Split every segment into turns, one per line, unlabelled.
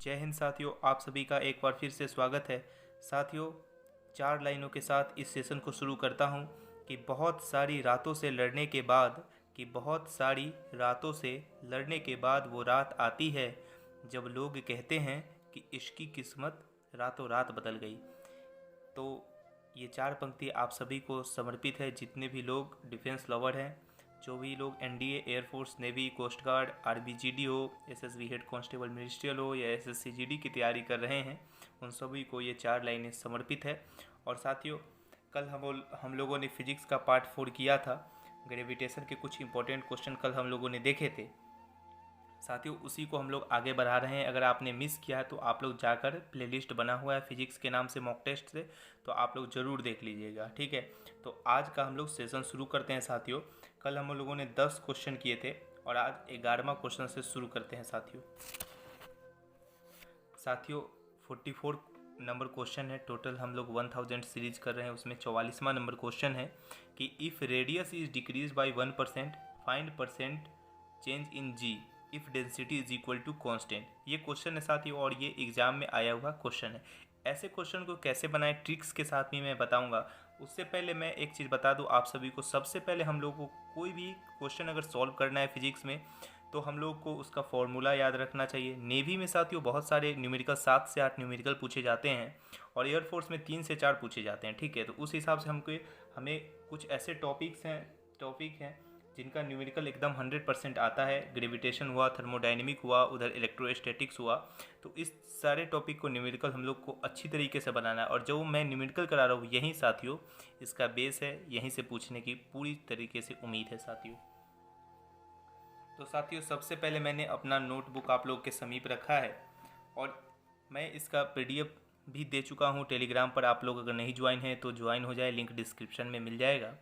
जय हिंद साथियों, आप सभी का एक बार फिर से स्वागत है। साथियों, 4 लाइनों के साथ इस सेशन को शुरू करता हूं कि बहुत सारी रातों से लड़ने के बाद वो रात आती है जब लोग कहते हैं कि इश्क की किस्मत रातों रात बदल गई। तो ये 4 पंक्ति आप सभी को समर्पित है, जितने भी लोग डिफेंस लवर हैं, जो भी लोग NDA, air force, navy, coast guard, RBGD हो, एसएसबी हेड कांस्टेबल मिनिस्ट्रियल हो या एसएससीजीडी की तैयारी कर रहे हैं, उन सभी को ये 4 लाइनें समर्पित है। और साथियों, कल हम लोगों ने फिजिक्स का पार्ट 4 किया था। ग्रेविटेशन के कुछ इंपॉर्टेंट क्वेश्चन कल हम लोगों ने देखे थे। साथियों, उसी को हम लोग आगे बढ़ा रहे हैं। अगर आपने मिस किया है तो आप लोग जाकर प्लेलिस्ट बना हुआ है फिजिक्स के नाम से, मॉक टेस्ट से, तो आप लोग ज़रूर देख लीजिएगा, ठीक है। तो आज का हम लोग सेशन शुरू करते हैं साथियों। कल हम लोगों ने 10 क्वेश्चन किए थे और आज 11वां क्वेश्चन से शुरू करते हैं साथियों। 44 नंबर क्वेश्चन है। टोटल हम लोग 1000 सीरीज कर रहे हैं, उसमें 44वां नंबर क्वेश्चन है कि if radius is decrease by 1%, find percent change in G if density is equal to constant. ये क्वेश्चन है साथियों और ये एग्जाम में आया हुआ क्वेश्चन है। ऐसे क्वेश्चन को कैसे बनाएं ट्रिक्स के साथ भी मैं बताऊंगा। उससे पहले मैं एक चीज़ बता दूं आप सभी को। सबसे पहले हम लोग को कोई भी क्वेश्चन अगर सॉल्व करना है फिजिक्स में तो हम लोग को उसका फॉर्मूला याद रखना चाहिए। नेवी में साथियों बहुत सारे न्यूमेरिकल 7 से 8 न्यूमेरिकल पूछे जाते हैं और एयरफोर्स में 3 से 4 पूछे जाते हैं, ठीक है। तो उस हिसाब से हमें कुछ ऐसे टॉपिक हैं जिनका न्यूमेरिकल एकदम 100% आता है। ग्रेविटेशन हुआ, थर्मोडायनेमिक हुआ, उधर इलेक्ट्रोस्टैटिक्स हुआ। तो इस सारे टॉपिक को न्यूमेरिकल हम लोग को अच्छी तरीके से बनाना है और जो मैं न्यूमेरिकल करा रहा हूँ यही साथियों इसका बेस है, यहीं से पूछने की पूरी तरीके से उम्मीद है साथियों। तो साथियों, सबसे पहले मैंने अपना नोटबुक आप लोग के समीप रखा है और मैं इसका पीडीएफ भी दे चुका हूँ टेलीग्राम पर। आप लोग अगर नहीं ज्वाइन है तो ज्वाइन हो जाए, लिंक डिस्क्रिप्शन में मिल जाएगा।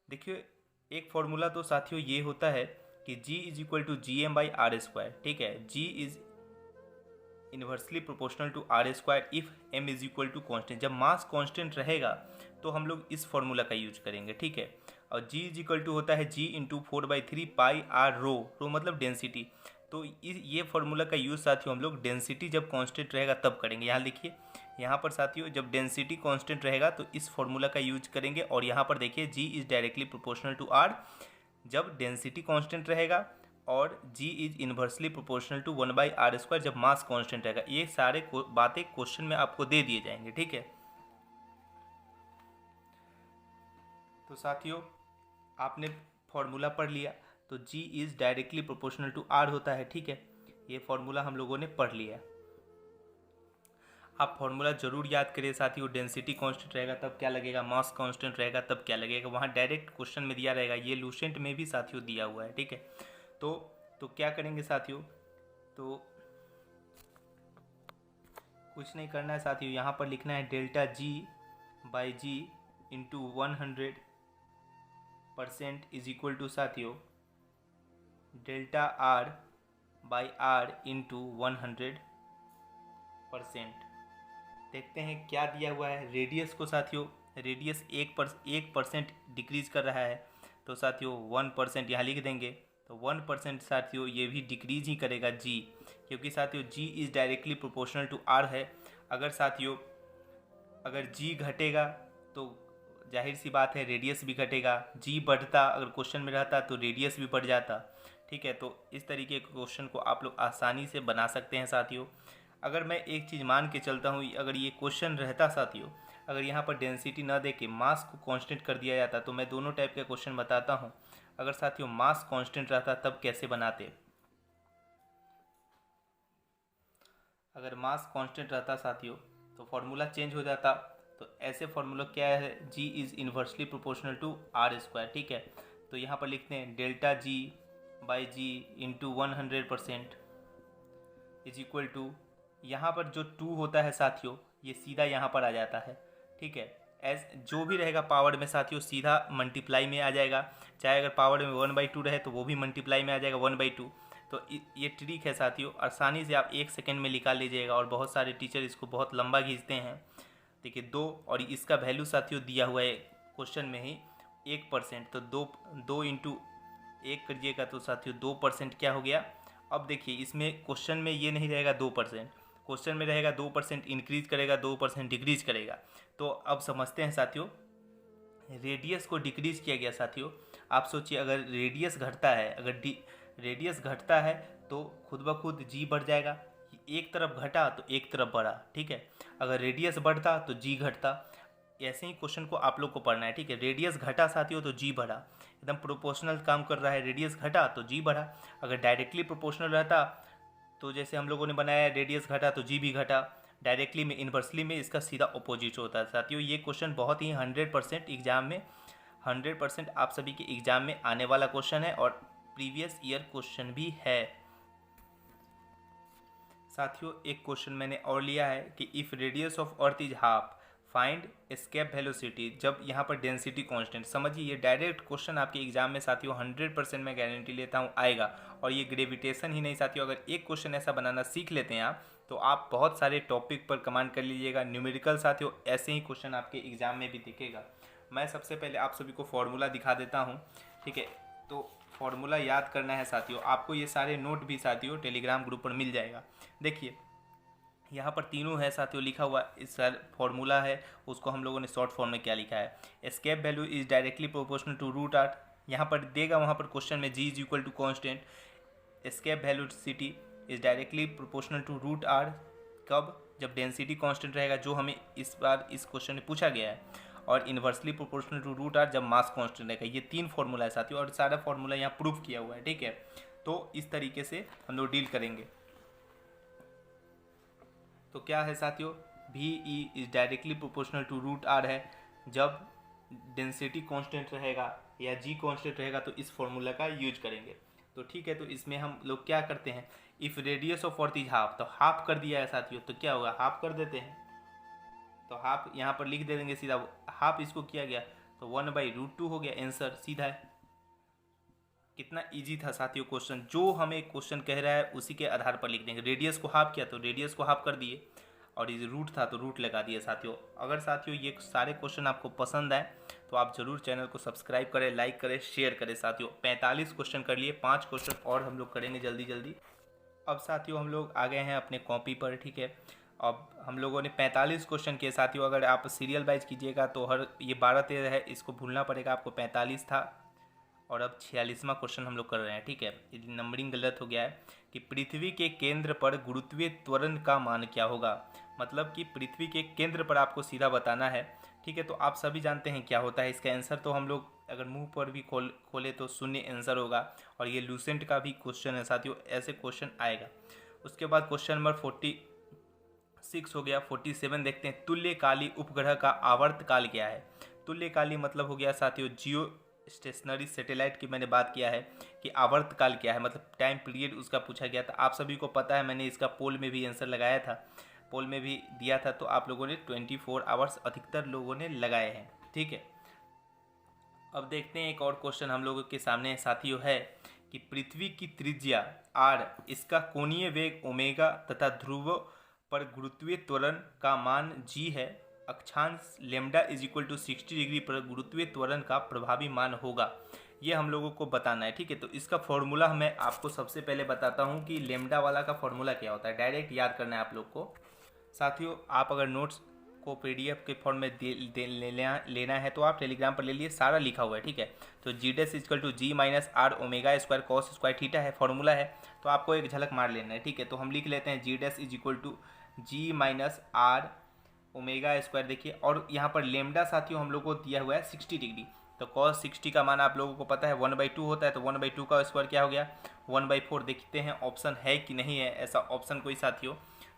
देखिए, एक फॉर्मूला तो साथियों ये होता है कि G is equal to G M by R square, ठीक है। G is inversely proportional to R square if m is equal to constant. जब मास कॉन्स्टेंट रहेगा तो हम लोग इस फॉर्मूला का यूज करेंगे, ठीक है। और G इज इक्वल टू होता है G इंटू 4/3 पाई आर रो मतलब डेंसिटी। तो ये फॉर्मूला का यूज़ साथियों हम लोग डेंसिटी जब कांस्टेंट रहेगा तब करेंगे। यहाँ देखिए, यहाँ पर साथियों जब डेंसिटी कांस्टेंट रहेगा तो इस फॉर्मूला का यूज करेंगे। और यहाँ पर देखिए G is directly proportional to R जब डेंसिटी कांस्टेंट रहेगा और G is inversely proportional to 1/r square जब मास कांस्टेंट रहेगा। ये सारे बातें क्वेश्चन में आपको दे दिए जाएंगे, ठीक है। तो साथियों, आपने फॉर्मूला पढ़ लिया तो G is directly proportional to R होता है, ठीक है। ये फॉर्मूला हम लोगों ने पढ़ लिया। आप फॉर्मूला जरूर याद करिए साथियों। डेंसिटी कांस्टेंट रहेगा तब क्या लगेगा, मास कांस्टेंट रहेगा तब क्या लगेगा, वहाँ डायरेक्ट क्वेश्चन में दिया रहेगा। ये लूसेंट में भी साथियों दिया हुआ है, ठीक है। तो क्या करेंगे साथियों, तो कुछ नहीं करना है साथियों। यहाँ पर लिखना है delta G by G into 100% is equal to साथियों delta R by R into 100%। देखते हैं क्या दिया हुआ है। रेडियस को साथियों, रेडियस 1% डिक्रीज कर रहा है तो साथियों 1% यहाँ लिख देंगे। तो 1% साथियों ये भी डिक्रीज ही करेगा G, क्योंकि साथियों G is directly proportional to R है। अगर साथियों अगर G घटेगा तो जाहिर सी बात है रेडियस भी घटेगा। G बढ़ता अगर क्वेश्चन में रहता तो रेडियस भी बढ़ जाता, ठीक है। तो इस तरीके के क्वेश्चन को आप लोग आसानी से बना सकते हैं साथियों। अगर मैं एक चीज़ मान के चलता हूँ, अगर ये क्वेश्चन रहता साथियों, अगर यहाँ पर डेंसिटी ना दे के मास को कांस्टेंट कर दिया जाता तो मैं दोनों टाइप का क्वेश्चन बताता हूँ। अगर साथियों मास कांस्टेंट रहता तब कैसे बनाते। अगर मास कांस्टेंट रहता साथियों तो फॉर्मूला चेंज हो जाता। तो ऐसे फॉर्मूला क्या है, G is inversely proportional to R square, ठीक है। तो यहाँ पर लिखते हैं delta G by G into 100% is equal to, यहाँ पर जो 2 होता है साथियों ये सीधा यहाँ पर आ जाता है, ठीक है। जो भी रहेगा पावर में साथियों सीधा मल्टीप्लाई में आ जाएगा। चाहे अगर पावर में 1/2 रहे तो वो भी मल्टीप्लाई में आ जाएगा 1/2। तो ये ट्रिक है साथियों, आसानी से आप 1 सेकेंड में निकाल लीजिएगा। और बहुत सारे टीचर इसको बहुत लंबा खींचते हैं। देखिए 2 और इसका वैल्यू साथियों दिया हुआ है क्वेश्चन में ही 1%। तो 2 इंटू 1 करिएगा तो साथियों 2% क्या हो गया अब देखिए इसमें क्वेश्चन में ये नहीं रहेगा 2%, क्वेश्चन में रहेगा 2% इंक्रीज करेगा, 2% डिक्रीज करेगा। तो अब समझते हैं साथियों, रेडियस को डिक्रीज किया गया साथियों। आप सोचिए अगर रेडियस घटता है, अगर रेडियस घटता है तो खुद ब खुद जी बढ़ जाएगा, एक तरफ घटा तो एक तरफ बढ़ा, ठीक है। अगर रेडियस बढ़ता तो जी घटता। ऐसे ही क्वेश्चन को आप लोग को पढ़ना है, ठीक है। रेडियस घटा साथियों तो जी बढ़ा, एकदम प्रोपोर्शनल काम कर रहा है। रेडियस घटा तो जी बढ़ा। अगर डायरेक्टली प्रोपोर्शनल रहता तो जैसे हम लोगों ने बनाया रेडियस घटा तो जी भी घटा। डायरेक्टली में, इन्वर्सली में इसका सीधा अपोजिट होता है साथियों। ये क्वेश्चन बहुत ही 100% एग्जाम में, 100% आप सभी के एग्जाम में आने वाला क्वेश्चन है और प्रीवियस ईयर क्वेश्चन भी है साथियों। एक क्वेश्चन मैंने और लिया है कि if radius of earth is half find escape velocity, जब यहाँ पर डेंसिटी कांस्टेंट। समझिए ये डायरेक्ट क्वेश्चन आपके एग्जाम में साथियों 100% मैं गारंटी लेता हूँ आएगा। और ये ग्रेविटेशन ही नहीं साथियों, अगर एक क्वेश्चन ऐसा बनाना सीख लेते हैं आप तो आप बहुत सारे टॉपिक पर कमांड कर लीजिएगा। न्यूमेरिकल साथियों ऐसे ही क्वेश्चन आपके एग्जाम में भी दिखेगा। मैं सबसे पहले आप सभी को फॉर्मूला दिखा देता हूँ, ठीक है। तो फॉर्मूला याद करना है साथियों, आपको ये सारे नोट भी साथियों टेलीग्राम ग्रुप पर मिल जाएगा। देखिए यहाँ पर तीनों है साथियों लिखा हुआ, इस फॉर्मूला है, उसको हम लोगों ने शॉर्ट फॉर्म में क्या लिखा है, escape value is directly proportional to root R. यहाँ पर देगा वहाँ पर क्वेश्चन में G is equal to constant, escape velocity is directly proportional to root R. कब? जब डेंसिटी कांस्टेंट रहेगा, जो हमें इस बार इस क्वेश्चन में पूछा गया है। और inversely proportional to root R जब मास कांस्टेंट रहेगा। ये 3 फॉर्मूला है साथियों और सारा फॉर्मूला यहाँ प्रूफ किया हुआ है, ठीक है। तो इस तरीके से हम लोग डील करेंगे। तो क्या है साथियों, भी E is directly proportional to root R है। जब डेंसिटी कांस्टेंट रहेगा या जी कांस्टेंट रहेगा तो इस फॉर्मूला का यूज करेंगे। तो ठीक है, तो इसमें हम लोग क्या करते हैं, if radius of earth is half, तो हाफ कर दिया है साथियों, तो क्या होगा, हाफ कर देते हैं। तो हाफ यहाँ पर लिख दे देंगे सीधा, हाफ इसको किया गया तो 1/√2 हो गया, आंसर सीधा है। कितना इजी था साथियों क्वेश्चन, जो हमें क्वेश्चन कह रहा है उसी के आधार पर लिख देंगे। रेडियस को हाफ किया तो रेडियस को हाफ कर दिए, और ये रूट था तो रूट लगा दिए साथियों। अगर साथियों ये सारे क्वेश्चन आपको पसंद आए तो आप ज़रूर चैनल को सब्सक्राइब करें, लाइक करें, शेयर करें साथियों। 45 क्वेश्चन कर लिए, 5 क्वेश्चन और हम लोग करेंगे जल्दी जल्दी। अब साथियों हम लोग आ गए हैं अपने कॉपी पर, ठीक है। अब हम लोगों ने 45 क्वेश्चन किए साथियों। अगर आप सीरियल वाइज कीजिएगा तो हर ये 12-13 है, इसको भूलना पड़ेगा आपको। 45 था और अब 46वां क्वेश्चन हम लोग कर रहे हैं, ठीक है। नंबरिंग गलत हो गया है कि पृथ्वी के केंद्र पर गुरुत्वीय त्वरण का मान क्या होगा। मतलब कि पृथ्वी के केंद्र पर आपको सीधा बताना है, ठीक है। तो आप सभी जानते हैं क्या होता है इसका आंसर, तो हम लोग अगर मुंह पर भी खोले तो शून्य आंसर होगा। और ये लूसेंट का भी क्वेश्चन है साथियों, ऐसे क्वेश्चन आएगा। उसके बाद क्वेश्चन नंबर 46 हो गया। 47 देखते हैं, तुल्यकाली उपग्रह का आवर्तकाल क्या है। तुल्यकाली मतलब हो गया साथियों जियो स्टेशनरी सैटेलाइट की मैंने बात किया है कि आवर्तकाल क्या है, मतलब टाइम पीरियड उसका पूछा गया था। आप सभी को पता है, मैंने इसका पोल में भी आंसर लगाया था, पोल में भी दिया था, तो आप लोगों ने 24 आवर्स अधिकतर लोगों ने लगाए हैं, ठीक है। अब देखते हैं एक और क्वेश्चन हम लोगों के सामने साथियों है कि पृथ्वी की त्रिज्या r, इसका कोणीय वेग ओमेगा तथा ध्रुव पर गुरुत्वीय त्वरण का मान g है। अक्षांश lambda is equal to 60 degree पर गुरुत्वीय त्वरण का प्रभावी मान होगा। ये हम लोगों को बताना है, ठीक है। तो इसका फॉर्मूला मैं आपको सबसे पहले बताता हूँ कि लेमडा वाला का फॉर्मूला क्या होता है, डायरेक्ट याद करना है आप लोग को साथियों। आप अगर नोट्स को PDF के फॉर्म में लेना है तो आप टेलीग्राम पर ले लिए, सारा लिखा हुआ है, ठीक है। तो G' equal to G minus R omega square cos square theta है, फॉर्मूला है, तो आपको एक झलक मार लेना है, ठीक है। तो हम लिख लेते हैं G' is equal to G minus R omega square. देखिए, और यहाँ पर लेमडा साथियों हम लोग को दिया हुआ है 60 डिग्री, तो cos 60 का मान आप लोगों को पता है 1/2 होता है, तो 1/2 का स्क्वायर क्या हो गया 1/4। देखते हैं ऑप्शन है कि नहीं है ऐसा ऑप्शन कोई साथियों।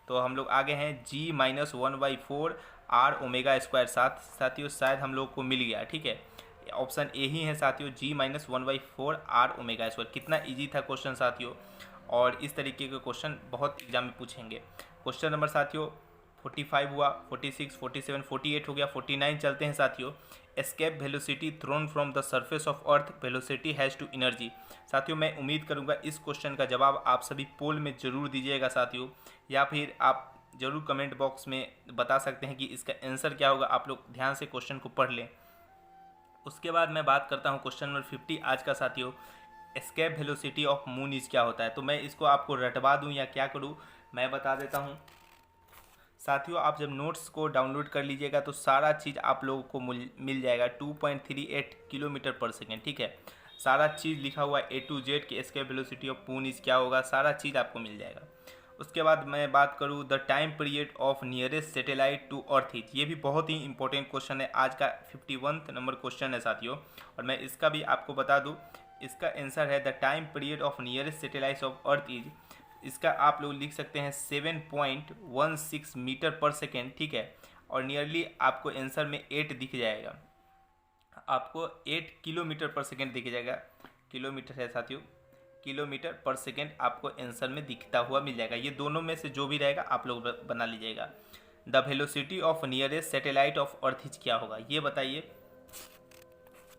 तो हम लोग आगे हैं G minus 1/4 R omega square, साथियों शायद हम लोग को मिल गया, ठीक है। ऑप्शन ए ही है साथियों, G minus 1/4 R omega square. कितना इजी था क्वेश्चन साथियों, और इस तरीके के क्वेश्चन बहुत एग्जाम में पूछेंगे। क्वेश्चन नंबर साथियों 45 हुआ, 46, 47, 48 हो गया। 49 चलते हैं साथियों, escape velocity thrown from the surface of earth velocity has to energy. साथियों मैं उम्मीद करूंगा इस क्वेश्चन का जवाब आप सभी पोल में ज़रूर दीजिएगा साथियों, या फिर आप ज़रूर कमेंट बॉक्स में बता सकते हैं कि इसका आंसर क्या होगा। आप लोग ध्यान से क्वेश्चन को पढ़ लें। उसके बाद मैं बात करता हूं क्वेश्चन नंबर 50 आज का साथियों। Escape velocity of moon is क्या होता है। तो मैं इसको आपको रटवा दूं या क्या करूं, मैं बता देता हूं। साथियों, आप जब नोट्स को डाउनलोड कर लीजिएगा तो सारा चीज़ आप लोगों को मिल जाएगा। 2.38 किलोमीटर पर सेकेंड, ठीक है। सारा चीज़ लिखा हुआ है A to Z कि escape velocity of moon is क्या होगा, सारा चीज़ आपको मिल जाएगा। उसके बाद मैं बात करूँ the time period of nearest satellite to earth is, ये भी बहुत ही इंपॉर्टेंट क्वेश्चन है, आज का 51 नंबर क्वेश्चन है साथियों। और मैं इसका भी आपको बता दूँ, इसका आंसर है the time period of nearest satellite of earth is, इसका आप लोग लिख सकते हैं 7.16 मीटर पर सेकेंड, ठीक है। और नियरली आपको आंसर में 8 दिख जाएगा, आपको 8 किलोमीटर पर सेकेंड दिख जाएगा। किलोमीटर है साथियों, किलोमीटर पर सेकेंड आपको आंसर में दिखता हुआ मिल जाएगा। ये दोनों में से जो भी रहेगा आप लोग बना लीजिएगा। The velocity of nearest satellite of अर्थ क्या होगा, ये बताइए।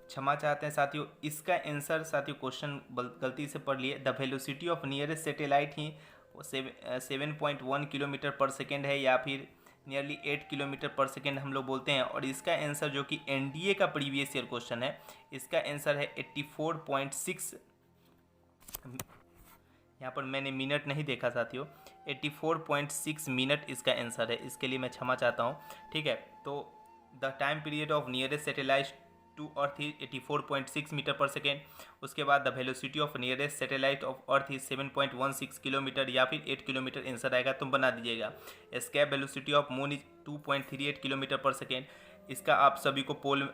क्षमा चाहते हैं साथियों, इसका आंसर साथियों क्वेश्चन गलती से पढ़ लिए। The velocity of nearest satellite he 7.1 kilometre per second है, या फिर नियरली 8 किलोमीटर पर सेकेंड हम लोग बोलते हैं। और इसका आंसर जो कि एनडीए का प्रीवियस ईयर क्वेश्चन है, इसका आंसर है 84.6, यहाँ पर मैंने मिनट नहीं देखा साथियों, 84.6 मिनट इसका आंसर है। इसके लिए मैं क्षमा चाहता हूँ, ठीक है। तो the time period of nearest satellite to earth is 84.6 metre per second. उसके बाद the velocity of nearest satellite of earth is 7.16 kilometre या फिर 8 किलोमीटर आंसर आएगा, तुम बना दीजिएगा। Escape velocity of moon is 2.38 kilometre per second. इसका आप सभी को पोल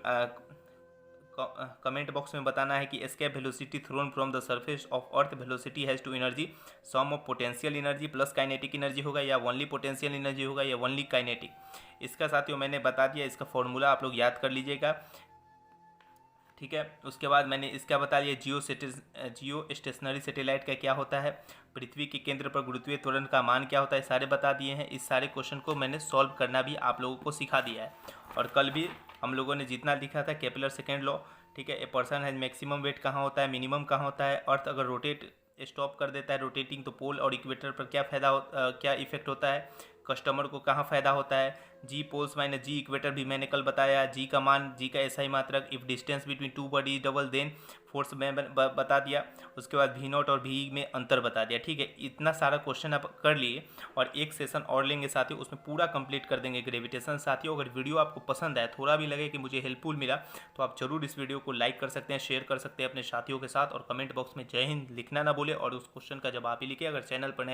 कमेंट बॉक्स में बताना है कि escape velocity thrown from the surface of earth velocity has to energy sum of potential energy plus kinetic energy होगा, या ओनली पोटेंशियल एनर्जी होगा, या ओनली काइनेटिक। इसका साथियों मैंने बता दिया, इसका फॉर्मूला आप लोग याद कर लीजिएगा, ठीक है। उसके बाद मैंने इसका बता दिया जियो स्टेशनरी सैटेलाइट का क्या होता है, पृथ्वी के केंद्र पर गुरुत्वीय त्वरण का मान क्या होता है, सारे बता दिए हैं। इस सारे क्वेश्चन को मैंने सॉल्व करना भी आप लोगों को सिखा दिया है। और कल भी हम लोगों ने जितना लिखा था केपलर सेकेंड लॉ, ठीक है। ए पर्सन है मैक्सिमम वेट कहाँ होता है, मिनिमम कहाँ होता है, अर्थ अगर रोटेट स्टॉप कर देता है रोटेटिंग तो पोल और इक्वेटर पर क्या क्या इफेक्ट होता है, कस्टमर को कहाँ फ़ायदा होता है, जी पोल्स माइनस जी इक्वेटर भी मैंने कल बताया, जी का मान, जी का एसआई मात्रक, if distance between two body double then force में बता दिया। उसके बाद वी नॉट और वी में अंतर बता दिया, ठीक है। इतना सारा क्वेश्चन आप कर लिए और एक सेशन और लेंगे साथियों, उसमें पूरा कंप्लीट कर देंगे ग्रेविटेशन। साथियों अगर वीडियो आपको पसंद आए, थोड़ा भी लगे कि मुझे हेल्पफुल मिला, तो आप जरूर इस वीडियो को लाइक कर सकते हैं, शेयर कर सकते हैं अपने साथियों के साथ, और कमेंट बॉक्स में जय हिंद लिखना ना भूले और उस क्वेश्चन का जवाब ही लिखे। अगर चैनल पर नए